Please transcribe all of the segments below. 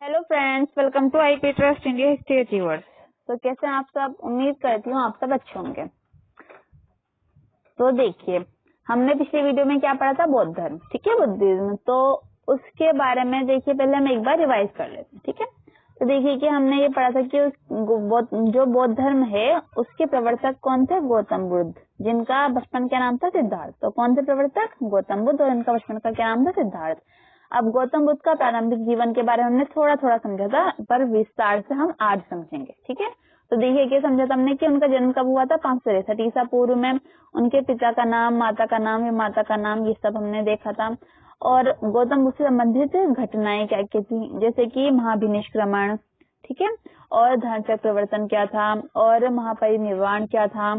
Hello friends, welcome to IP trust India history achievers. तो कैसे हैं आप सब? उम्मीद करती हूँ आप सब अच्छे होंगे। तो देखिए, हमने पिछली वीडियो में क्या पढ़ा था? बौद्ध धर्म, ठीक है, बुद्धिज्म। तो उसके बारे में देखिए पहले हम एक बार रिवाइज कर लेते हैं, ठीक है। तो देखिए कि हमने ये पढ़ा था कि जो बौद्ध धर्म है उसके प्रवर्तक कौन थे? गौतम बुद्ध, जिनका बचपन का नाम था सिद्धार्थ। तो कौन थे प्रवर्तक? गौतम बुद्ध, और इनका बचपन का क्या नाम था? सिद्धार्थ। अब गौतम बुद्ध का प्रारंभिक जीवन के बारे में हमने थोड़ा थोड़ा समझा था, पर विस्तार से हम आज समझेंगे, ठीक है। तो देखिए क्या समझा था हमने कि उनका जन्म कब हुआ था? 563 ईसा पूर्व में। उनके पिता का नाम, माता का नाम, माता का नाम, ये सब हमने देखा था। और गौतम बुद्ध से संबंधित घटनाएं क्या क्या थी, जैसे कि महाभिनिष्क्रमण, ठीक है, और धर्म चक्रवर्तन क्या था, और महापरिनिर्वाण क्या था,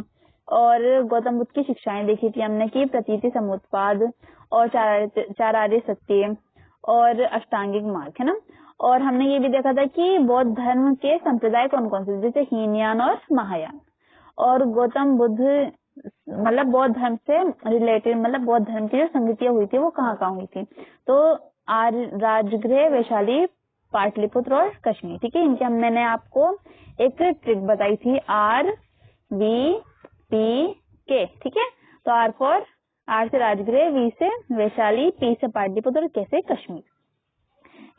और गौतम बुद्ध की शिक्षाएं देखी थी हमने कि प्रतीति समुत्पाद, और चार आर्य सत्य, और अष्टांगिक मार्ग, है ना। और हमने ये भी देखा था कि बौद्ध धर्म के संप्रदाय कौन कौन से, जैसे हीनयान और महायान। और गौतम बुद्ध मतलब बौद्ध धर्म से रिलेटेड, मतलब बौद्ध धर्म की जो संगतियां हुई थी वो कहाँ कहाँ हुई थी? तो राजगृह, वैशाली, पाटलिपुत्र और कश्मीर, ठीक है। इनके मैंने आपको एक ट्रिक बताई थी, RVPK, ठीक है। तो आर से राजगृह, वी से वैशाली, पी से पाटलिपुत्र और के से कश्मीर,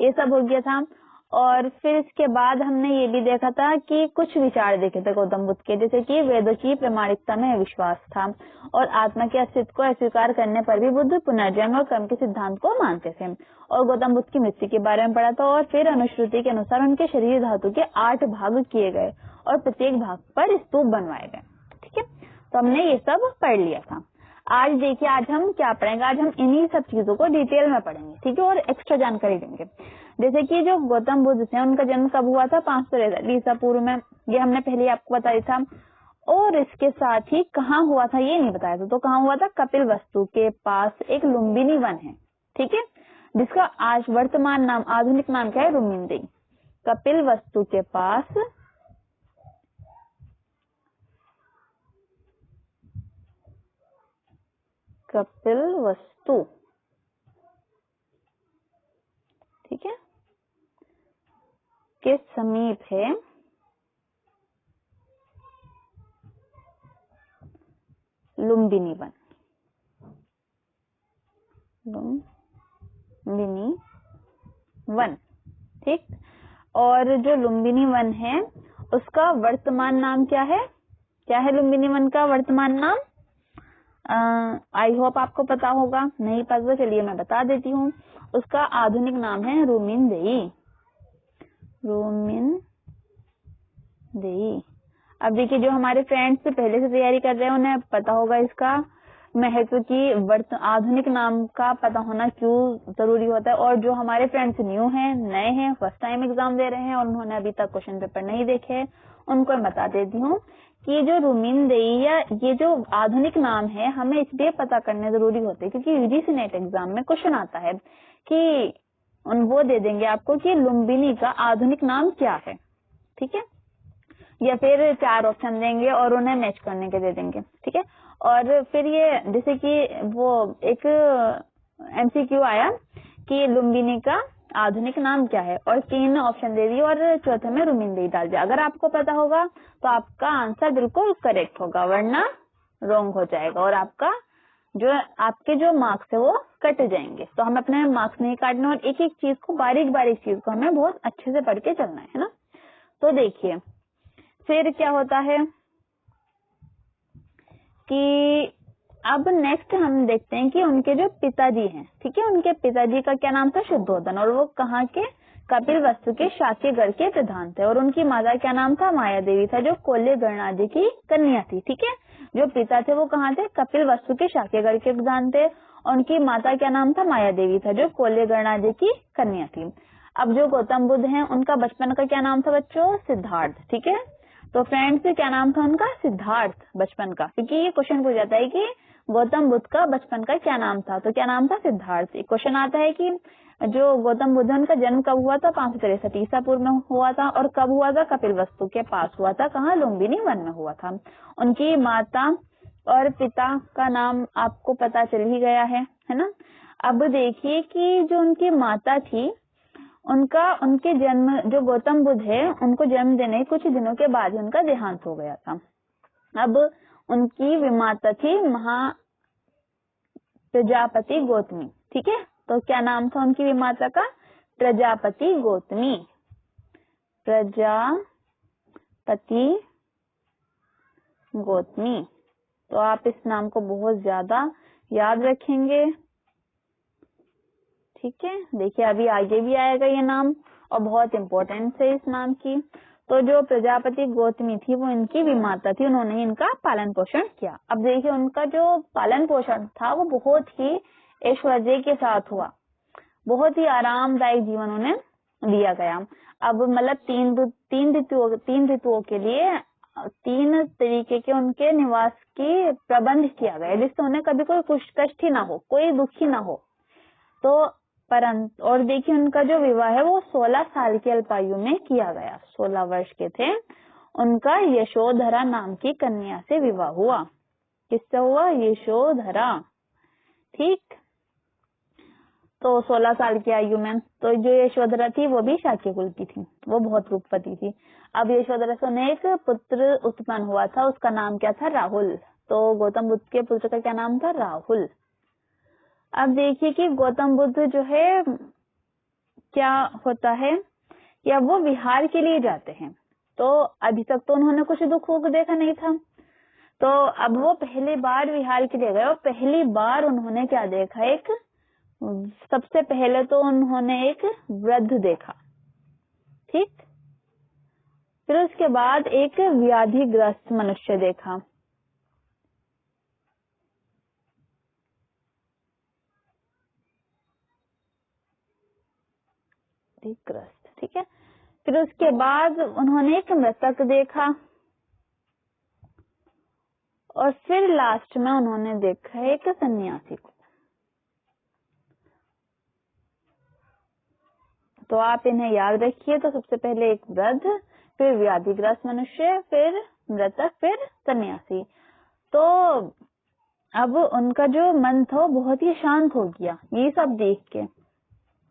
ये सब हो गया था। और फिर इसके बाद हमने ये भी देखा था कि कुछ विचार देखे थे गौतम बुद्ध के, जैसे कि वेदों की प्रामाणिकता में विश्वास था, और आत्मा के अस्तित्व को अस्वीकार करने पर भी बुद्ध पुनर्जन्म और कर्म के सिद्धांत को मानते थे। और गौतम बुद्ध की मृत्यु के बारे में पढ़ा था। और फिर अनुश्रुति के अनुसार उनके शरीर धातु के 8 भाग किए गए और प्रत्येक भाग पर स्तूप बनवाए गए, ठीक है। तो हमने ये सब पढ़ लिया था। आज देखिए, आज हम क्या पढ़ेंगे? आज हम इन्हीं सब चीजों को डिटेल में पढ़ेंगे, ठीक है, और एक्स्ट्रा जानकारी देंगे। जैसे कि जो गौतम बुद्ध थे उनका जन्म कब हुआ था? 563 ईसा पूर्व में, ये हमने पहले आपको बताया था। और इसके साथ ही कहाँ हुआ था ये नहीं बताया था। तो कहाँ हुआ था? कपिल वस्तु के पास एक लुम्बिनी वन है, ठीक है, जिसका आज वर्तमान नाम, आधुनिक नाम क्या है? रुमिनदेई। कपिल वस्तु के पास कपिल वस्तु, ठीक है, के समीप है लुम्बिनी वन। लुम्बिनी वन, ठीक। और जो लुम्बिनी वन है उसका वर्तमान नाम क्या है? क्या है लुम्बिनी वन का वर्तमान नाम? आई होप आपको पता होगा, नहीं पता तो चलिए मैं बता देती हूँ। उसका आधुनिक नाम है रुमिनदेई। रुमिनदेई। अब देखिए, जो हमारे फ्रेंड्स पहले से तैयारी कर रहे हैं उन्हें पता होगा इसका महत्व की आधुनिक नाम का पता होना क्यों जरूरी होता है। और जो हमारे फ्रेंड्स न्यू हैं, नए हैं, फर्स्ट टाइम एग्जाम दे रहे हैं और उन्होंने अभी तक क्वेश्चन पेपर नहीं देखे, उनको मैं बता देती हूँ कि जो रुमिनदेई या ये जो आधुनिक नाम है हमें इसलिए पता करने जरूरी होते हैं क्योंकि यूजीसी नेट एग्जाम में क्वेश्चन आता है कि वो दे देंगे आपको कि लुम्बिनी का आधुनिक नाम क्या है, ठीक है, या फिर 4 ऑप्शन देंगे और उन्हें मैच करने के दे देंगे, ठीक है। और फिर ये जैसे कि वो एक MCQ आया कि लुम्बिनी का आधुनिक नाम क्या है, और 3 ऑप्शन दे दिए और चौथे में रुमिनदेई डाल दिया। अगर आपको पता होगा तो आपका आंसर बिल्कुल करेक्ट होगा, वरना रॉन्ग हो जाएगा और आपके जो मार्क्स है वो कट जाएंगे। तो हमें अपने मार्क्स नहीं काटने और एक एक चीज को, बारीक बारीक चीज को हमें बहुत अच्छे से पढ़ के चलना है ना। तो देखिए फिर क्या होता है कि अब नेक्स्ट हम देखते हैं कि उनके जो पिताजी हैं, ठीक है, उनके पिताजी का क्या नाम था? शुद्धोधन। और वो कहाँ के? कपिल वस्तु के शाक्य गढ़ के प्रधान थे। और उनकी माता क्या नाम था? माया देवी था, जो कोल्य गणराज्य की कन्या थी, ठीक है। जो पिता थे वो कहाँ थे? कपिल वस्तु के शाक्य गढ़ के प्रधान थे। और उनकी माता क्या नाम था? माया देवी था, जो कोल्य गणराज्य की कन्या थी। अब जो गौतम बुद्ध हैं उनका बचपन का क्या नाम था बच्चों? सिद्धार्थ, ठीक है। तो फ्रेंड्स क्या नाम था उनका? सिद्धार्थ बचपन का, क्योंकि ये क्वेश्चन पूछ जाता है कि गौतम बुद्ध का बचपन का क्या नाम था? तो क्या नाम था? सिद्धार्थ। एक क्वेश्चन आता है कि जो गौतम बुद्ध उनका जन्म कब हुआ था? 563 ईसा पूर्व में हुआ था। और कब हुआ था? कपिल वस्तु के पास हुआ था। कहाँ? लुम्बिनी वन में हुआ था। उनकी माता और पिता का नाम आपको पता चल ही गया है ना। अब देखिए कि जो उनकी माता थी उनके जन्म, जो गौतम बुद्ध है, उनको जन्म देने कुछ दिनों के बाद ही उनका देहांत हो गया था। अब उनकी विमाता थी प्रजापति गौतमी। ठीक है, तो क्या नाम था उनकी विमाता का? प्रजापति गौतमी। प्रजापति गौतमी। तो आप इस नाम को बहुत ज्यादा याद रखेंगे। ठीक है, देखिए अभी आगे भी आएगा ये नाम और बहुत इम्पोर्टेंस है इस नाम की। तो जो प्रजापति गौतमी थी वो इनकी विमाता थी, उन्होंने इनका पालन पोषण किया। अब देखिए उनका जो पालन पोषण था वो बहुत ही ऐश्वर्य के साथ हुआ, बहुत ही आरामदायक जीवन उन्हें दिया गया। अब मतलब तीन ऋतुओं के लिए 3 तरीके के उनके निवास की प्रबंध किया गया, जिससे उन्हें कभी कोई कष्ट ही ना हो, कोई दुख ही ना हो। तो परंतु और देखिए उनका जो विवाह है वो 16 साल की अल्पायु में किया गया। 16 वर्ष के थे, उनका यशोधरा नाम की कन्या से विवाह हुआ। किससे हुआ? यशोधरा। ठीक, तो 16 साल की आयु में। तो जो यशोधरा थी वो भी शाक्य कुल की थी, वो बहुत रूपवती थी। अब यशोधरा से उन्हें एक पुत्र उत्पन्न हुआ था, उसका नाम क्या था? राहुल। तो गौतम बुद्ध के पुत्र का क्या नाम था? राहुल। अब देखिए कि गौतम बुद्ध जो है क्या होता है कि अब वो विहार के लिए जाते हैं। तो अभी तक तो उन्होंने कुछ दुख देखा नहीं था, तो अब वो पहली बार विहार के लिए गए और पहली बार उन्होंने क्या देखा? सबसे पहले तो उन्होंने एक वृद्ध देखा। ठीक, फिर उसके बाद एक व्याधिग्रस्त मनुष्य देखा। ग्रस्त, ठीक है। फिर उसके बाद उन्होंने एक मृतक देखा और फिर लास्ट में उन्होंने देखा एक सन्यासी को। तो आप इन्हें याद रखिए। तो सबसे पहले एक वृद्ध, फिर व्याधिग्रस्त मनुष्य, फिर मृतक, फिर सन्यासी। तो अब उनका जो मन था वो बहुत ही शांत हो गया ये सब देख के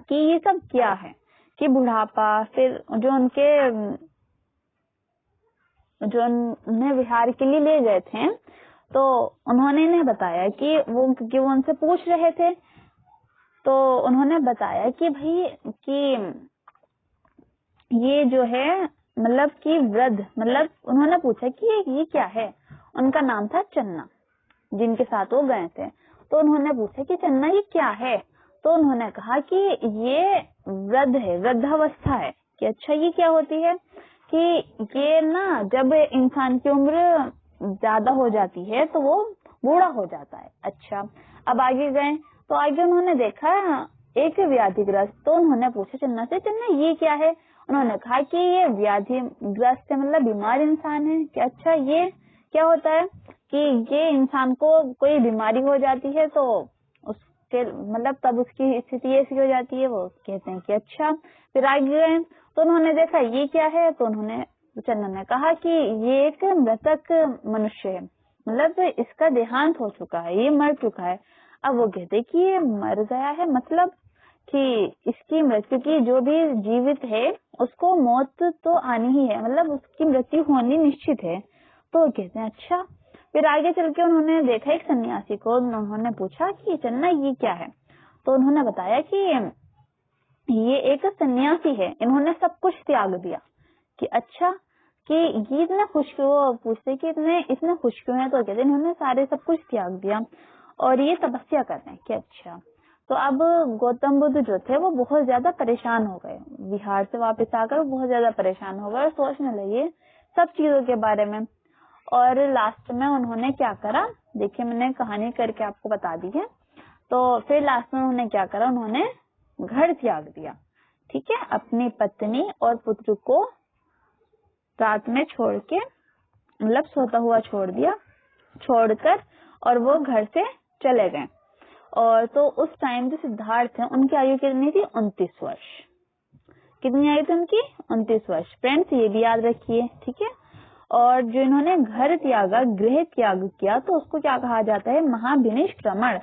कि ये सब क्या है, कि बुढ़ापा, फिर जो उन्हें विहार के लिए ले गए थे तो उन्होंने इन्हें बताया कि वो उनसे पूछ रहे थे, तो उन्होंने बताया कि भाई कि ये जो है मतलब कि वृद्ध, मतलब उन्होंने पूछा कि ये क्या है। उनका नाम था चन्ना, जिनके साथ वो गए थे। तो उन्होंने पूछा कि चन्ना ये क्या है। तो उन्होंने कहा कि ये वृद्ध है, वृद्धावस्था है। कि अच्छा ये क्या होती है? कि ये ना जब इंसान की उम्र ज्यादा हो जाती है तो वो बूढ़ा हो जाता है। अच्छा, अब आगे गए तो आगे उन्होंने देखा एक व्याधिग्रस्त। तो उन्होंने पूछा चन्ना से, चन्ना ये क्या है? उन्होंने कहा कि ये व्याधिग्रस्त मतलब बीमार इंसान है। कि अच्छा ये क्या होता है? कि ये इंसान को कोई बीमारी हो जाती है तो उसके मतलब तब उसकी स्थिति ऐसी हो जाती है। वो कहते हैं कि अच्छा। फिर आगे गए तो उन्होंने देखा ये क्या है। तो उन्होंने चन्ना ने कहा कि ये एक मृतक मनुष्य है, मतलब इसका देहांत हो चुका है, ये मर चुका है। अब वो कहते कि ये मर गया है, मतलब कि इसकी मृत्यु की, जो भी जीवित है उसको मौत तो आनी ही है, मतलब उसकी मृत्यु होनी निश्चित है। तो वो कहते हैं अच्छा। फिर आगे चल के उन्होंने देखा एक सन्यासी को। उन्होंने पूछा कि चन्ना ये क्या है। तो उन्होंने बताया कि ये एक सन्यासी है, इन्होंने सब कुछ त्याग दिया। कि अच्छा, कि ये इतना खुश क्यों, पूछते कि इतने खुश क्यों है। तो कहते इन्होंने सारे सब कुछ त्याग दिया और ये तपस्या कर रहे हैं। कि अच्छा। तो अब गौतम बुद्ध जो थे वो बहुत ज्यादा परेशान हो गए, बिहार से वापस आकर बहुत ज्यादा परेशान हो गए और सोचने लगे सब चीजों के बारे में। और लास्ट में उन्होंने क्या करा, देखिए मैंने कहानी करके आपको बता दी है। तो फिर लास्ट में उन्होंने क्या करा, उन्होंने घर त्याग दिया। ठीक है, अपनी पत्नी और पुत्र को रात में छोड़ के, मतलब सोता हुआ छोड़ दिया, छोड़कर और वो घर से चले गए। और तो उस टाइम जो सिद्धार्थ है उनकी आयु कितनी थी? 29 वर्ष। कितनी आयु थी उनकी? 29 वर्ष। फ्रेंड्स ये भी याद रखिए, ठीक है। और जो इन्होंने घर त्यागा, गृह त्याग किया, तो उसको क्या कहा जाता है? महाभिनिष्क्रमण।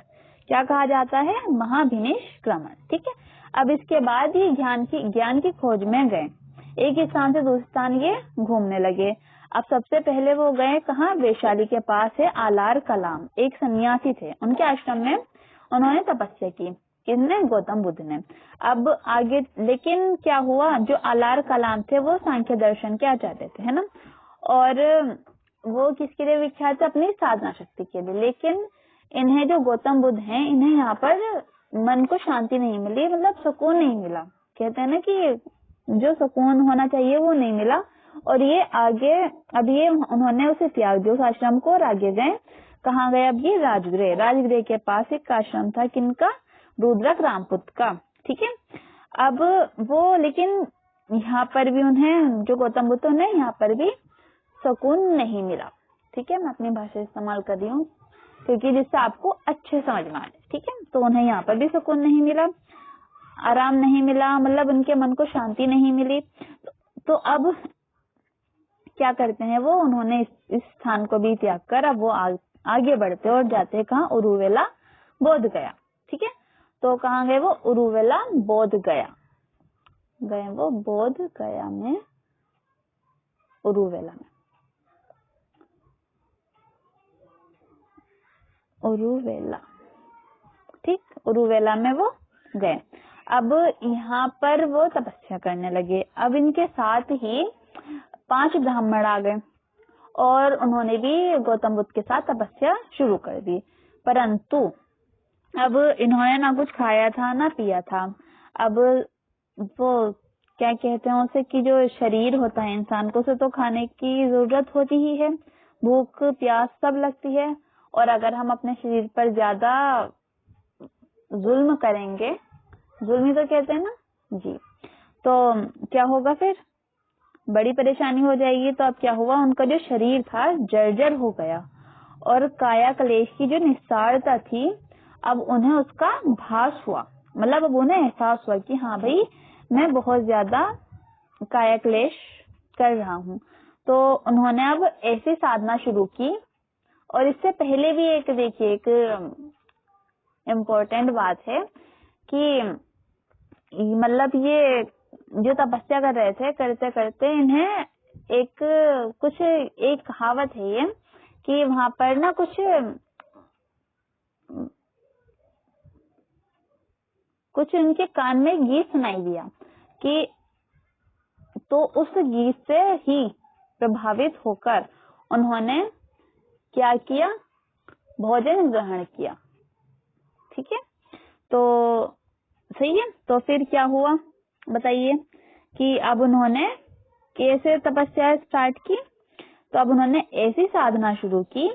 क्या कहा जाता है? महाभिनिष्क्रमण। ठीक है। अब इसके बाद ये ज्ञान की खोज में गए। एक स्थान से दूसरे स्थान ये घूमने लगे। अब सबसे पहले वो गए कहाँ? वैशाली के पास है आलार कलाम, एक सन्यासी थे, उनके आश्रम में उन्होंने तपस्या की। किसने? गौतम बुद्ध ने। अब आगे लेकिन क्या हुआ, जो आलार कलाम थे वो सांख्य दर्शन के आचार्य थे, है ना, और वो किसके लिए विख्यात थे? अपनी साधना शक्ति के लिए। लेकिन इन्हें जो गौतम बुद्ध हैं, इन्हें यहाँ पर मन को शांति नहीं मिली, मतलब सुकून नहीं मिला। कहते हैं ना कि जो सुकून होना चाहिए वो नहीं मिला, और ये आगे अब ये उन्होंने उसे त्याग दिया उस आश्रम को, और आगे गए। कहाँ गए अब ये? राजगृह। राजगृह के पास एक आश्रम था, किनका? रुद्रक रामपुत का। ठीक है। अब वो लेकिन यहाँ पर भी उन्हें, जो गौतम बुद्ध, उन्हें यहाँ पर भी सुकून नहीं मिला। ठीक है, मैं अपनी भाषा इस्तेमाल कर रही हूँ क्योंकि जिससे आपको अच्छे समझ में आ जाए। ठीक है, तो उन्हें यहाँ पर भी सुकून नहीं मिला, आराम नहीं मिला, मतलब उनके मन को शांति नहीं मिली। तो अब क्या करते हैं वो? उन्होंने इस स्थान को भी त्याग कर अब वो आगे बढ़ते और जाते कहाँ? उरुवेला बोध गया। ठीक है, तो कहाँ गए वो? उरुवेला बोध गया गए वो, बोध गया में, उरुवेला में, उरुवेला। ठीक, उरुवेला में वो गए। अब यहाँ पर वो तपस्या करने लगे। अब इनके साथ ही 5 ब्राह्मण आ गए और उन्होंने भी गौतम बुद्ध के साथ तपस्या शुरू कर दी। परंतु अब इन्होंने ना कुछ खाया था ना पिया था। अब वो क्या कहते हैं उसे, कि जो शरीर होता है इंसान को, उसे तो खाने की जरूरत होती ही है, भूख प्यास सब लगती है। और अगर हम अपने शरीर पर ज्यादा जुल्म करेंगे, जुल्म ही तो कहते हैं ना जी, तो क्या होगा? फिर बड़ी परेशानी हो जाएगी। तो अब क्या हुआ? उनका जो शरीर था जर्जर हो गया, और काया क्लेश की जो निस्सारता थी, अब उन्हें उसका भास हुआ, मतलब अब उन्हें एहसास हुआ कि हाँ भाई, मैं बहुत ज्यादा काया क्लेश कर रहा हूँ। तो उन्होंने अब ऐसी साधना शुरू की। और इससे पहले भी एक देखिए, एक इम्पोर्टेंट बात है कि मतलब ये जो तपस्या कर रहे थे, करते करते इन्हें एक कहावत है ये, कि वहां पर ना कुछ इनके कान में गीत सुनाई दिया, कि तो उस गीत से ही प्रभावित होकर उन्होंने क्या किया? भोजन ग्रहण किया। ठीक है, तो सही है। तो फिर क्या हुआ बताइए, कि अब उन्होंने कैसे तपस्या स्टार्ट की? तो अब उन्होंने ऐसी साधना शुरू की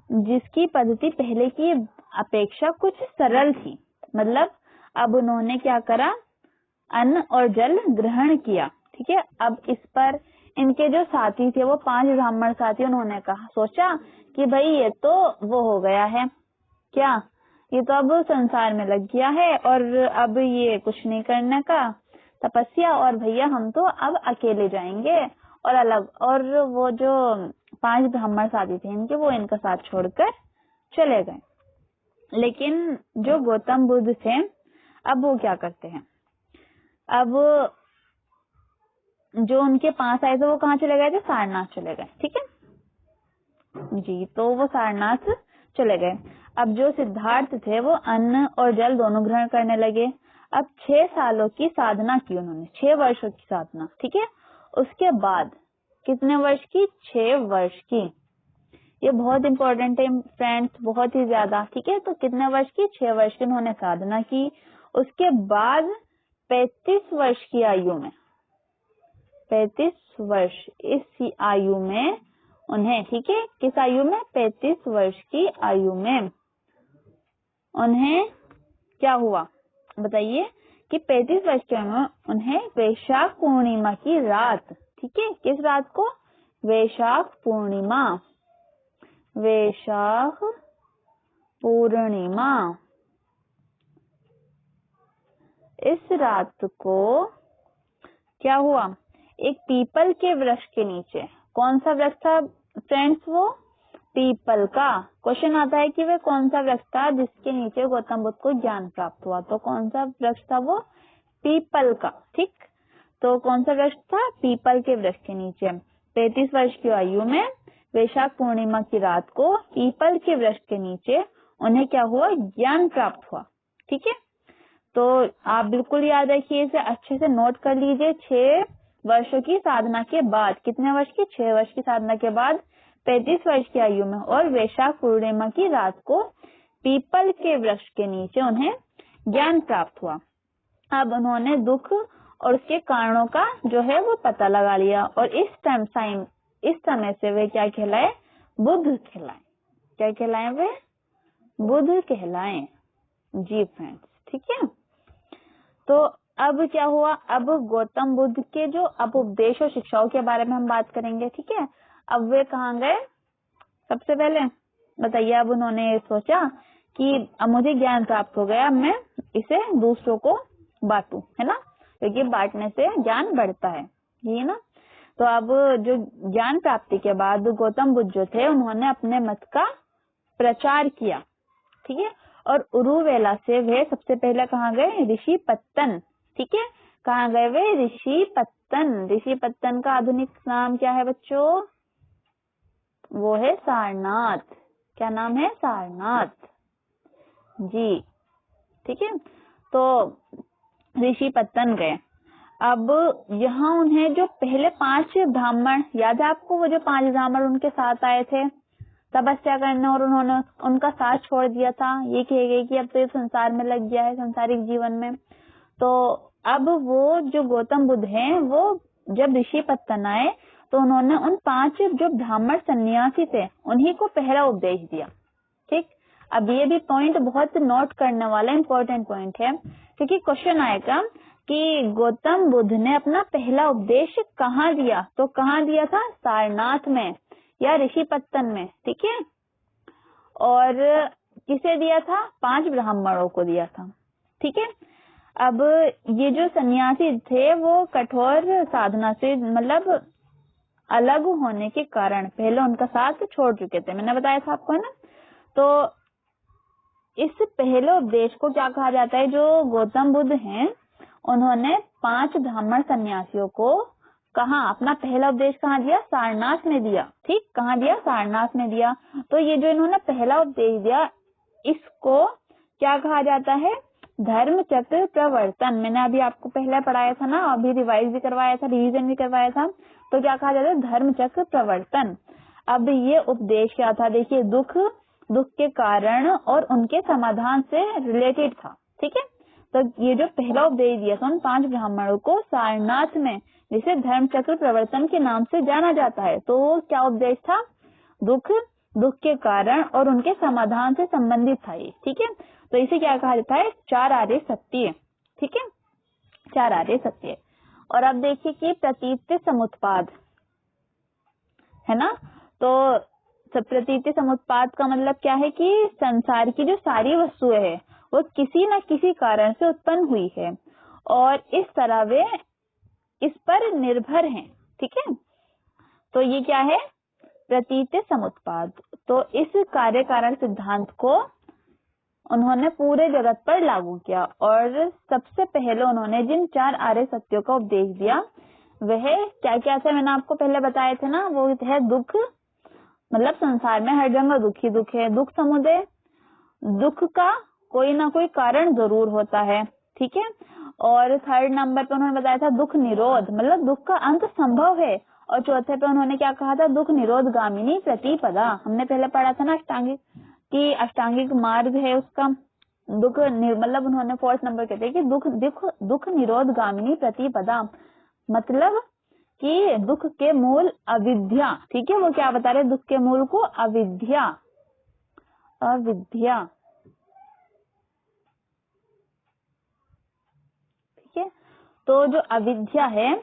जिसकी पद्धति पहले की अपेक्षा कुछ सरल थी। मतलब अब उन्होंने क्या करा? अन्न और जल ग्रहण किया। ठीक है, अब इस पर इनके जो साथी थे, वो 5 ब्राह्मण साथी, उन्होंने कहा, सोचा कि भाई ये तो वो हो गया है, क्या ये तो अब संसार में लग गया है, और अब ये कुछ नहीं करने का तपस्या, और भैया हम तो अब अकेले जाएंगे और अलग। और वो जो 5 ब्राह्मण साथी थे इनके, वो इनका साथ छोड़कर चले गए। लेकिन जो गौतम बुद्ध थे, अब वो क्या करते हैं? अब जो उनके पास आए थे वो कहाँ चले गए थे? सारनाथ चले गए। ठीक है जी, तो वो सारनाथ चले गए। अब जो सिद्धार्थ थे वो अन्न और जल दोनों ग्रहण करने लगे। अब 6 सालों की साधना की उन्होंने, 6 वर्षों की साधना। ठीक है, उसके बाद कितने वर्ष की? 6 वर्ष की। ये बहुत इंपॉर्टेंट है फ्रेंड्स, बहुत ही ज्यादा। ठीक है, तो कितने वर्ष की? 6 वर्ष की उन्होंने साधना की। उसके बाद 35 वर्ष की आयु में, 35 वर्ष इस आयु में उन्हें, ठीक है, किस आयु में? 35 वर्ष की आयु में उन्हें क्या हुआ बताइए? कि 35 वर्ष के में उन्हें वैशाख पूर्णिमा की रात, ठीक है, किस रात को? वैशाख पूर्णिमा, वैशाख पूर्णिमा, इस रात को क्या हुआ? एक पीपल के वृक्ष के नीचे, कौन सा वृक्ष था फ्रेंड्स? वो पीपल का। क्वेश्चन आता है कि वह कौन सा वृक्ष था जिसके नीचे गौतम बुद्ध को ज्ञान प्राप्त हुआ, तो कौन सा वृक्ष था वो? पीपल का, ठीक। तो कौन सा वृक्ष था? पीपल के वृक्ष के नीचे 35 वर्ष की आयु में वैशाख पूर्णिमा की रात को पीपल के वृक्ष के नीचे उन्हें क्या हुआ? ज्ञान प्राप्त हुआ, ठीक है। तो आप बिल्कुल याद रखिए, इसे अच्छे से नोट कर लीजिए। 6 वर्षों की साधना के बाद, कितने वर्ष की? 6 वर्ष की साधना के बाद 35 वर्ष की आयु में और वैशाख पूर्णिमा की रात को पीपल के वृक्ष के नीचे उन्हें ज्ञान प्राप्त हुआ। अब उन्होंने दुख और उसके कारणों का जो है वो पता लगा लिया और इस समय से वे क्या कहलाए? बुद्ध कहलाए। क्या कहलाए वे? बुद्ध कहलाए। जी फ्रेंड्स, ठीक है। तो अब क्या हुआ? अब गौतम बुद्ध के जो अब उपदेश और शिक्षाओं के बारे में हम बात करेंगे, ठीक है। अब वे कहाँ गए? सबसे पहले बताइए। अब उन्होंने सोचा कि अब मुझे ज्ञान प्राप्त हो गया, अब मैं इसे दूसरों को बांटू, है ना, क्योंकि बांटने से ज्ञान बढ़ता है, ये ना। तो अब जो ज्ञान प्राप्ति के बाद गौतम बुद्ध जो थे उन्होंने अपने मत का प्रचार किया, ठीक है। और उरुवेला से वे सबसे पहले कहाँ गए? ऋषिपत्तन, ठीक है। कहाँ गए वे? ऋषिपत्तन। ऋषिपत्तन का आधुनिक नाम क्या है बच्चों? वो है सारनाथ। क्या नाम है? सारनाथ जी, ठीक है। तो ऋषिपत्तन गए। अब यहाँ उन्हें जो पहले 5 ब्राह्मण याद है आपको? वो जो 5 ब्राह्मण उनके साथ आए थे तपस्या करने और उन्होंने उनका साथ छोड़ दिया था, ये कहे गए कि अब तो ये संसार में लग गया है, सांसारिक जीवन में। तो अब वो जो गौतम बुद्ध हैं वो जब ऋषिपत्तन आए तो उन्होंने उन 5 जो ब्राह्मण सन्यासी थे उन्हीं को पहला उपदेश दिया, ठीक। अब ये भी पॉइंट बहुत नोट करने वाला इम्पोर्टेंट पॉइंट है, क्योंकि क्वेश्चन आएगा कि गौतम बुद्ध ने अपना पहला उपदेश कहाँ दिया? तो कहाँ दिया था? सारनाथ में या ऋषिपत्तन में, ठीक है। और किसे दिया था? 5 ब्राह्मणों को दिया था, ठीक है। अब ये जो सन्यासी थे वो कठोर साधना से मतलब अलग होने के कारण पहले उनका साथ छोड़ चुके थे, मैंने बताया था आपको, है ना। तो इस पहले उपदेश को क्या कहा जाता है? जो गौतम बुद्ध हैं उन्होंने 5 ब्राह्मण सन्यासियों को कहा अपना पहला उपदेश कहाँ दिया? सारनाथ में दिया, ठीक। कहाँ दिया? सारनाथ में दिया। तो ये जो इन्होंने पहला उपदेश दिया इसको क्या कहा जाता है? धर्म चक्र प्रवर्तन। मैंने अभी आपको पहले पढ़ाया था ना, अभी रिवाइज भी करवाया था, रिवीजन भी करवाया था। तो क्या कहा जाता है? धर्म चक्र प्रवर्तन। अब ये उपदेश क्या था? देखिए, दुख के कारण और उनके समाधान से रिलेटेड था, ठीक है। तो ये जो पहला उपदेश दिया था उन 5 ब्राह्मणों को सारनाथ में, जिसे धर्म चक्र प्रवर्तन के नाम से जाना जाता है, तो क्या उपदेश था? दुख के कारण और उनके समाधान से संबंधित था ये, ठीक है। तो इसे क्या कहा जाता है? 4 आर्य सत्य, ठीक है, 4 आर्य सत्य। और अब देखिए कि प्रतीति समुत्पाद, है ना। तो प्रतीति समुत्पाद का मतलब क्या है? कि संसार की जो सारी वस्तुएं है वो किसी न किसी कारण से उत्पन्न हुई है और इस तरह वे इस पर निर्भर हैं, ठीक है। तो ये क्या है? प्रतीति समुत्पाद। तो इस कार्य कारण सिद्धांत को उन्होंने पूरे जगत पर लागू किया और सबसे पहले उन्होंने जिन 4 आर्य सत्यों का उपदेश दिया वह क्या क्या थे? मैंने आपको पहले बताए थे ना, वो है दुख, मतलब संसार में हर जगह दुख ही दुख है, दुख समुदय, दुख का कोई ना कोई कारण जरूर होता है, ठीक है। और 3rd नंबर पे उन्होंने बताया था दुख निरोध, मतलब दुख का अंत संभव है। और चौथे पे उन्होंने क्या कहा था? दुख निरोध गामिनी प्रतिपदा। हमने पहले पढ़ा था ना अष्टांगिक, कि अष्टांगिक मार्ग है उसका दुख मतलब उन्होंने 4th नंबर कहते हैं कि दुख निरोध गामिनी प्रतिपदा, मतलब कि दुख के मूल अविद्या, ठीक है। वो क्या बता रहे? दुख के मूल को अविद्या, ठीक है। तो जो अविद्या है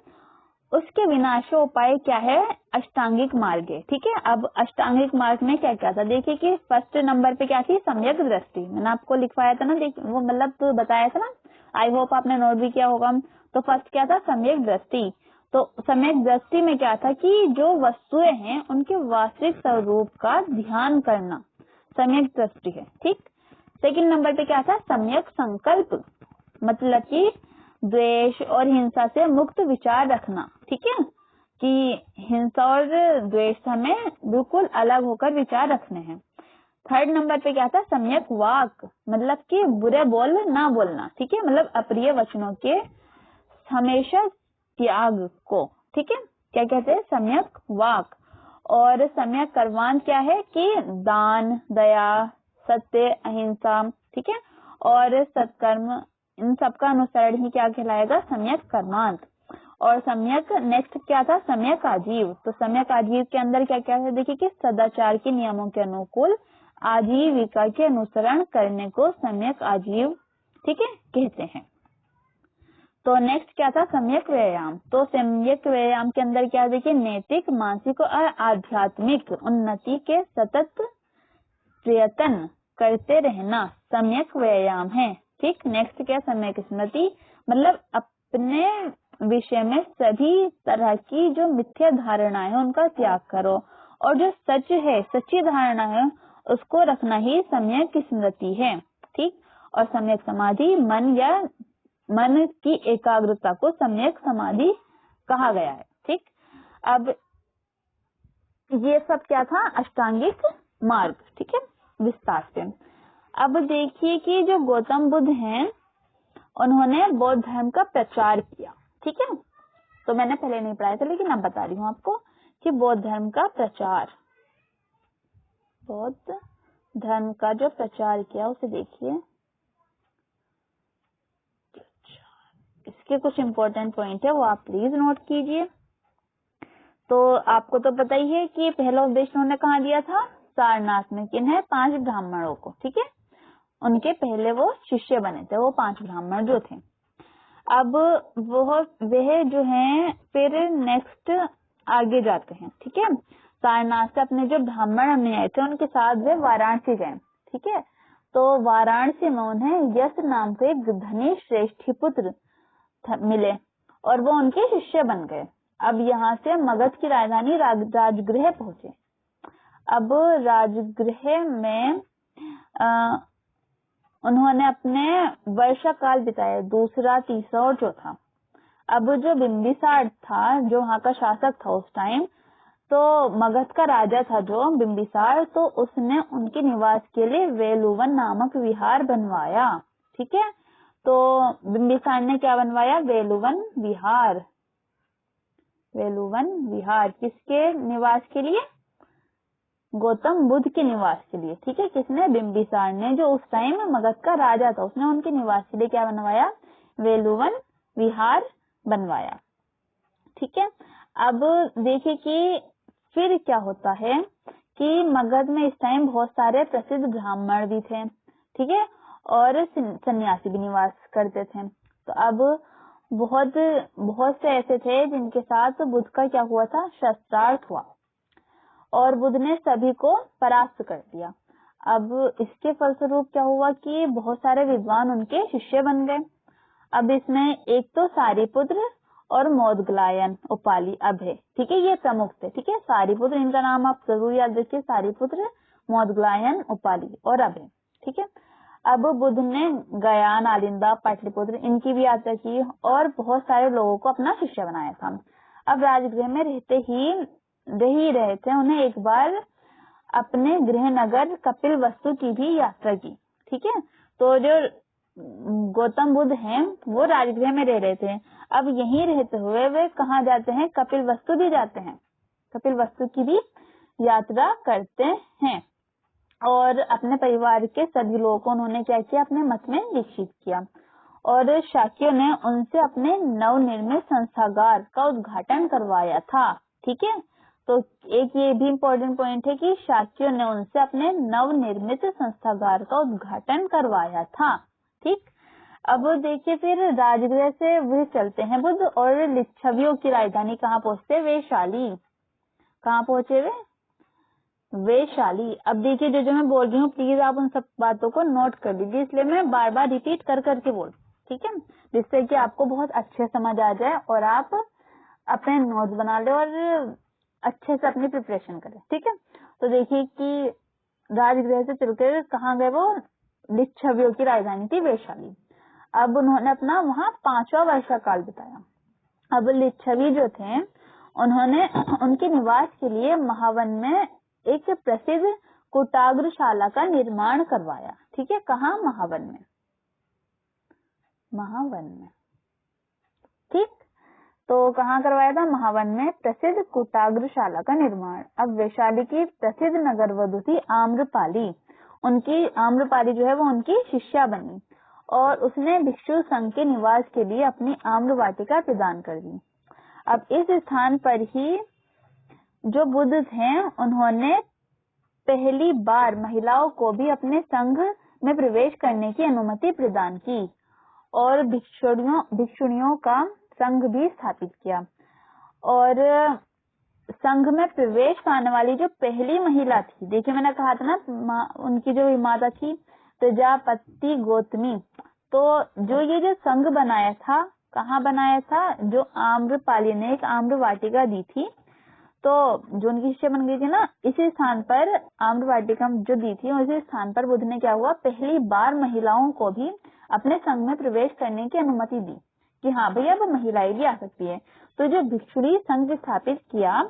उसके विनाश का उपाय क्या है? अष्टांगिक मार्ग है, ठीक है। अब अष्टांगिक मार्ग में क्या क्या था? देखिए कि 1st नंबर पे क्या थी? सम्यक दृष्टि। मैंने आपको लिखवाया था ना, देखिए वो मतलब तो बताया था ना, आई होप आपने नोट भी किया होगा। तो फर्स्ट क्या था? सम्यक दृष्टि। तो सम्यक दृष्टि में क्या था? कि जो वस्तुएं हैं उनके वास्तविक स्वरूप का ध्यान करना सम्यक दृष्टि है, ठीक। 2nd नंबर पे क्या था? सम्यक संकल्प, मतलब कि द्वेष और हिंसा से मुक्त विचार रखना। ठीक है, कि हिंसा और द्वेष से हमें बिल्कुल अलग होकर विचार रखने हैं। थर्ड नंबर पे क्या था, सम्यक वाक, मतलब कि बुरे बोल ना बोलना। ठीक है, मतलब अप्रिय वचनों के हमेशा त्याग को। ठीक है, क्या कहते हैं, सम्यक वाक। और सम्यक कर्मांत क्या है कि दान, दया, सत्य, अहिंसा। ठीक है, और सत्कर्म, इन सबका अनुसरण ही क्या कहलाएगा, सम्यक कर्मांत। और सम्यक नेक्स्ट क्या था, सम्यक आजीव। तो सम्यक आजीव के अंदर क्या क्या है, देखिए कि सदाचार के नियमों के अनुकूल आजीविका के अनुसरण करने को सम्यक आजीव, ठीक है, कहते हैं। तो नेक्स्ट क्या था, सम्यक व्यायाम। तो सम्यक व्यायाम के अंदर क्या, देखिए नैतिक, मानसिक और आध्यात्मिक उन्नति के सतत प्रयत्न करते रहना सम्यक व्यायाम है। ठीक, नेक्स्ट क्या, सम्यक स्मृति, मतलब अपने विषय में सभी तरह की जो मिथ्या धारणाएं है उनका त्याग करो, और जो सच है, सच्ची धारणा है, उसको रखना ही सम्यक स्मृति है। ठीक, और सम्यक समाधि, मन की एकाग्रता को सम्यक समाधि कहा गया है। ठीक, अब ये सब क्या था, अष्टांगिक मार्ग। ठीक है, विस्तार से अब देखिए कि जो गौतम बुद्ध हैं उन्होंने बौद्ध धर्म का प्रचार किया। ठीक है, तो मैंने पहले नहीं पढ़ाया था लेकिन अब बता रही हूँ आपको कि बौद्ध धर्म का प्रचार, बौद्ध धर्म का जो प्रचार किया उसे देखिए। इसके कुछ इंपॉर्टेंट पॉइंट है वो आप प्लीज नोट कीजिए। तो आपको तो पता ही है कि पहला उपदेश उन्होंने कहाँ दिया था, सारनाथ में। किन्हें, 5 ब्राह्मणों को। ठीक है, उनके पहले वो शिष्य बने थे, वो 5 ब्राह्मण जो थे। अब वह जो हैं फिर नेक्स्ट आगे जाते हैं। ठीक है, सारनाथ से अपने जो ब्राह्मण हमने आए थे उनके साथ वे वाराणसी गए। ठीक है, तो वाराणसी में उन्हें यश नाम के एक धनी श्रेष्ठी पुत्र मिले और वो उनके शिष्य बन गए। अब यहाँ से मगध की राजधानी राजगृह पहुंचे। अब राजगृह में उन्होंने अपने वर्षा काल बिताए, दूसरा, तीसरा और चौथा। अब जो बिंबिसार था, जो वहाँ का शासक था उस टाइम, तो मगध का राजा था जो बिंबिसार, तो उसने उनके निवास के लिए वेलुवन नामक विहार बनवाया। ठीक है, तो बिंबिसार ने क्या बनवाया, वेलुवन विहार। वेलुवन विहार किसके निवास के लिए, गौतम बुद्ध के निवास के लिए। ठीक है, किसने, बिंबिसार ने, जो उस टाइम मगध का राजा था, उसने उनके निवास के लिए क्या बनवाया, वेलुवन विहार बनवाया। ठीक है, अब देखिए कि फिर क्या होता है कि मगध में इस टाइम बहुत सारे प्रसिद्ध ब्राह्मण भी थे। ठीक है, और सन्यासी भी निवास करते थे। तो अब बहुत से ऐसे थे जिनके साथ बुद्ध का क्या हुआ था, शस्त्रार्थ हुआ और बुद्ध ने सभी को परास्त कर दिया। अब इसके फलस्वरूप क्या हुआ कि बहुत सारे विद्वान उनके शिष्य बन गए। अब इसमें एक तो सारिपुत्र और मोदगलायन, उपाली, अभय। ठीक है, ये प्रमुख थे। ठीक है, सारिपुत्र, इनका नाम आप जरूर याद रखिए, सारिपुत्र, मोदगलायन, उपाली और अभय। ठीक है, अब बुद्ध ने गया, नालंदा, पाटलिपुत्र, इनकी भी यात्रा की और बहुत सारे लोगों को अपना शिष्य बनाया था। अब राजगृह में रहे थे, उन्हें एक बार अपने गृह नगर कपिल वस्तु की भी यात्रा की। ठीक है, तो जो गौतम बुद्ध हैं वो राजगृह में रह रहे थे। अब यहीं रहते हुए वे कहाँ जाते हैं, कपिल वस्तु भी जाते हैं, कपिल वस्तु की भी यात्रा करते हैं और अपने परिवार के सभी लोगों को उन्होंने क्या किया, अपने मत में दीक्षित किया। और शाक्यों ने उनसे अपने नवनिर्मित संस्थागार का उद्घाटन करवाया था। ठीक है, तो एक ये भी इम्पोर्टेंट पॉइंट है कि शाक्यों ने उनसे अपने नवनिर्मित संस्थागार का उद्घाटन करवाया था। ठीक, अब देखिए फिर राजगृह से वे चलते हैं बुद्ध और लिच्छवियों की राजधानी कहाँ पहुंचते, वैशाली। कहाँ पहुंचे वे, वैशाली। अब देखिए जो मैं बोल रही हूँ प्लीज आप उन सब बातों को नोट कर लीजिए, इसलिए मैं बार बार रिपीट कर करके बोल, ठीक है, जिससे कि आपको बहुत अच्छे समझ आ जाए और आप अपने नोट्स बना ले और अच्छे से अपनी प्रिपरेशन करें। ठीक है, तो देखिए कि राजगृह से चलकर कहाँ गए वो, लिच्छवियों की राजधानी थी वैशाली। अब उन्होंने अपना वहाँ 5वां वर्षाकाल बिताया। अब लिच्छवी जो थे उन्होंने उनके निवास के लिए महावन में एक प्रसिद्ध कुटाग्रशाला का निर्माण करवाया। ठीक है, कहाँ? महावन में, महावन में। ठीक, तो कहाँ करवाया था? महावन में प्रसिद्ध कुटाग्रशाला का निर्माण। अब वैशाली की प्रसिद्ध नगर वधु थी आम्रपाली, उनकी आम्रपाली जो है वो उनकी शिष्या बनी और उसने भिक्षु संघ के निवास के लिए अपनी आम्र वाटिका प्रदान कर दी। अब इस स्थान पर ही जो बुद्ध थे उन्होंने पहली बार महिलाओं को भी अपने संघ में प्रवेश करने की अनुमति प्रदान की और भिक्षुणियों का संघ भी स्थापित किया। और संघ में प्रवेश पाने वाली जो पहली महिला थी, देखिए मैंने कहा था ना उनकी जो माता थी प्रजापति गौतमी, तो जो ये जो संघ बनाया था, कहाँ बनाया था? जो आम्रपाली ने एक आम्र वाटिका दी थी, तो जो उनकी शिष्य बन गई थी ना, इसी स्थान पर आम्र वाटिका जो दी थी उसी स्थान पर बुद्ध ने क्या हुआ, पहली बार महिलाओं को भी अपने संघ में प्रवेश करने की अनुमति दी कि हाँ भैया अब महिलाएं भी आ सकती है। तो जो भिक्षुणी संघ स्थापित किया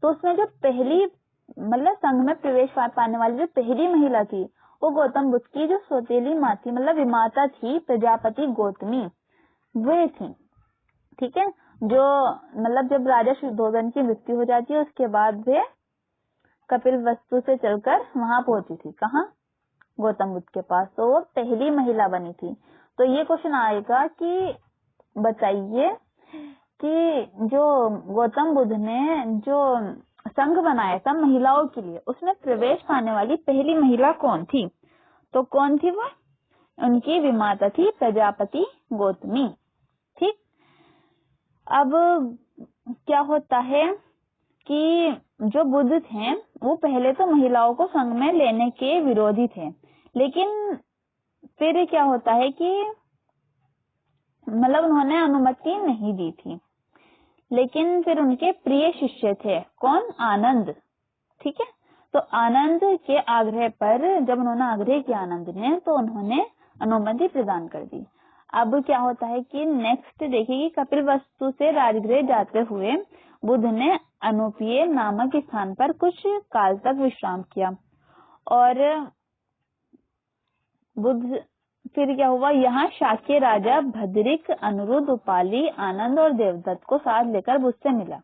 तो उसमें जो पहली मतलब संघ में प्रवेश पाने वाली जो पहली महिला थी वो गौतम बुद्ध की जो सौतेली माँ थी, मतलब विमाता थी, प्रजापति गौतमी, वे थी। ठीक है, जो मतलब जब राजा शुद्धोधन की मृत्यु हो जाती है उसके बाद वे कपिलवस्तु से चलकर वहां पहुंची थी, कहाँ? गौतम बुद्ध के पास, तो वो पहली महिला बनी थी। तो ये क्वेश्चन आएगा कि बताइए कि जो गौतम बुद्ध ने जो संघ बनाया था महिलाओं के लिए, उसमें प्रवेश पाने वाली पहली महिला कौन थी? तो कौन थी वो? उनकी विमाता थी प्रजापति गौतमी। ठीक, अब क्या होता है कि जो बुद्ध थे वो पहले तो महिलाओं को संघ में लेने के विरोधी थे, लेकिन फिर क्या होता है कि मतलब उन्होंने अनुमति नहीं दी थी, लेकिन फिर उनके प्रिय शिष्य थे, कौन? आनंद। ठीक है, तो आनंद के आग्रह पर जब उन्होंने आग्रह किया आनंद ने, तो उन्होंने अनुमति प्रदान कर दी। अब क्या होता है कि नेक्स्ट देखिए कि कपिलवस्तु से राजगृह जाते हुए बुद्ध ने अनुपेय नामक स्थान पर कुछ काल तक विश्राम किया और बुद्ध फिर क्या हुआ, यहाँ शाक्य राजा भद्रिक, अनुरुद्ध, उपाली, आनंद और देवदत्त को साथ लेकर बुद्ध से मिला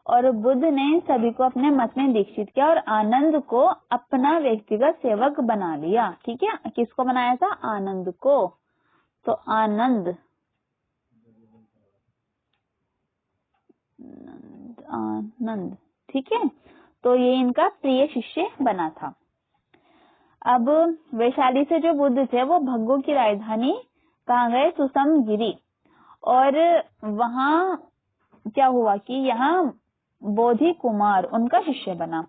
और बुद्ध ने सभी को अपने मत में दीक्षित किया और आनंद को अपना व्यक्तिगत सेवक बना लिया। ठीक है, किसको बनाया था? आनंद को। तो आनंद ठीक है, तो ये इनका प्रिय शिष्य बना था। अब वैशाली से जो बुद्ध थे वो भग्गो की राजधानी कहाँ गए? सुसम गिरी, और वहां क्या हुआ कि यहाँ बोधि कुमार उनका शिष्य बना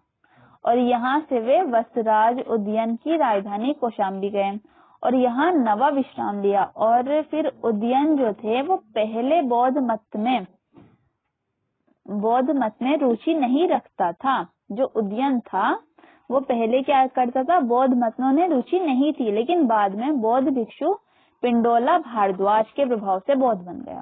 और यहाँ से वे वसराज उद्यान की राजधानी कौशाम्बी गए और यहाँ नवा विश्राम लिया। और फिर उद्यान जो थे वो पहले बौद्ध मत में रुचि नहीं रखता था। जो उद्यान था वो पहले क्या करता था? बौद्ध मत में उन्हें रुचि नहीं थी, लेकिन बाद में बौद्ध भिक्षु पिंडोला भारद्वाज के प्रभाव से बौद्ध बन गया।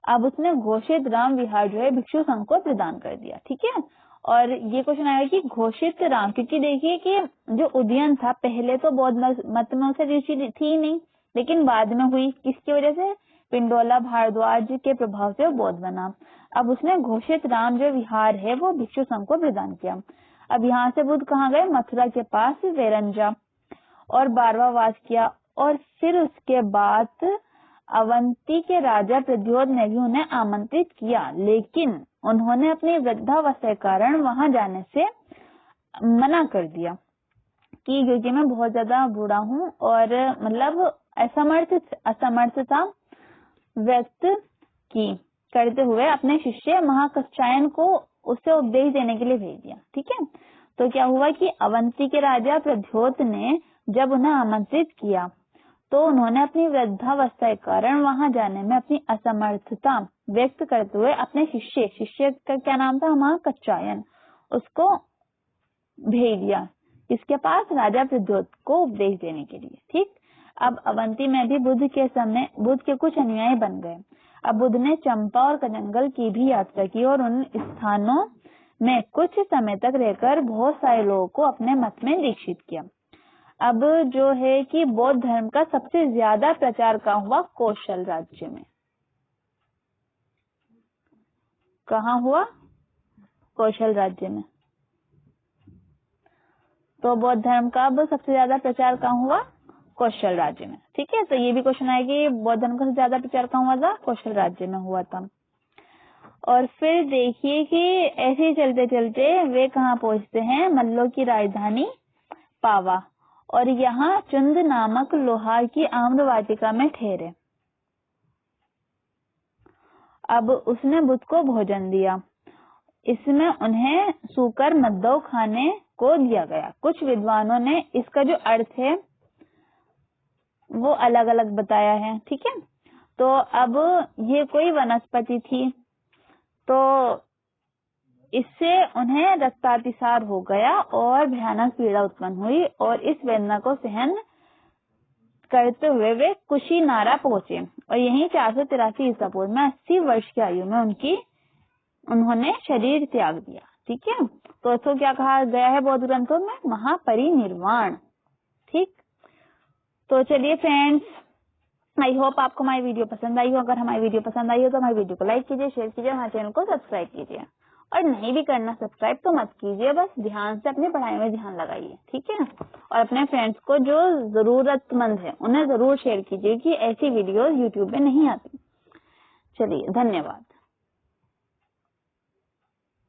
अब उसने घोषित राम विहार जो है भिक्षु संघ को प्रदान कर दिया। ठीक है, और ये क्वेश्चन आएगा कि घोषित राम, क्योंकि देखिए कि जो उद्यान था पहले तो बौद्ध मत में उसे रुचि थी नहीं, लेकिन बाद में हुई, किसकी वजह से? पिंडोला भारद्वाज के प्रभाव से वो बौद्ध बना। अब उसने घोषित राम जो विहार है वो भिक्षु संघ को प्रदान किया। अब यहाँ से बुद्ध कहाँ गए? मथुरा के पास वेरंजा और 12वां वास किया और फिर उसके बाद अवंती के राजा प्रद्योत ने भी उन्हें आमंत्रित किया, लेकिन उन्होंने अपनी वृद्धावस्था के कारण वहां जाने से मना कर दिया कि क्योंकि मैं बहुत ज्यादा बूढ़ा हूँ और मतलब असमर्थता व्यक्त की करते हुए अपने शिष्य महाकच्छायन को उसे उपदेश देने के लिए भेज दिया। ठीक है, तो क्या हुआ कि अवंती के राजा प्रद्योत ने जब उन्हें आमंत्रित किया तो उन्होंने अपनी वृद्धावस्था के कारण वहां जाने में अपनी असमर्थता व्यक्त करते हुए अपने शिष्य का क्या नाम था? महाकच्छायन, उसको भेज दिया इसके पास राजा प्रद्योत को उपदेश देने के लिए। ठीक, अब अवंती में भी बुद्ध के कुछ अनुयायी बन गए। अब बुद्ध ने चंपा और कदंगल की भी यात्रा की और उन स्थानों में कुछ समय तक रहकर बहुत सारे लोगों को अपने मत में दीक्षित किया। अब जो है कि बौद्ध धर्म का सबसे ज्यादा प्रचार कहाँ हुआ? कौशल राज्य में। कहाँ हुआ? कौशल राज्य में। तो बौद्ध धर्म का अब सबसे ज्यादा प्रचार कहाँ हुआ? कौशल राज्य में। ठीक है, तो ये भी क्वेश्चन आएगा कि बौद्ध धर्म का सबसे ज्यादा प्रचार कहाँ हुआ था? कौशल राज्य में हुआ था। और फिर देखिए कि ऐसे ही चलते चलते वे कहाँ पहुंचते हैं? मल्लों की राजधानी पावा, और यहाँ चुंद नामक लोहार की आम्र वाटिका में ठहरे। अब उसने बुद्ध को भोजन दिया। इसमें उन्हें सूकर मद्दो खाने को दिया गया। कुछ विद्वानों ने इसका जो अर्थ है वो अलग अलग बताया है। ठीक है, तो अब ये कोई वनस्पति थी, तो इससे उन्हें रक्तातिसार हो गया और भयानक पीड़ा उत्पन्न हुई, और इस वेदना को सहन करते हुए वे कुशीनारा पहुंचे, और यहीं 483 ईसा पूर्व में 80 वर्ष की आयु में उन्होंने शरीर त्याग दिया। ठीक है, तो इसको क्या कहा गया है बौद्ध ग्रंथों में? महापरिनिर्वाण। ठीक, तो चलिए फ्रेंड्स, आई होप आपको हमारी वीडियो पसंद आई हो। अगर हमारी वीडियो पसंद आई हो तो हमारी वीडियो को लाइक कीजिए, शेयर कीजिए, हमारे चैनल को सब्सक्राइब कीजिए, और नहीं भी करना सब्सक्राइब तो मत कीजिए, बस ध्यान से अपनी पढ़ाई में ध्यान लगाइए। ठीक है, और अपने फ्रेंड्स को जो जरूरतमंद है उन्हें जरूर शेयर कीजिए कि ऐसी वीडियोस यूट्यूब में नहीं आती। चलिए, धन्यवाद।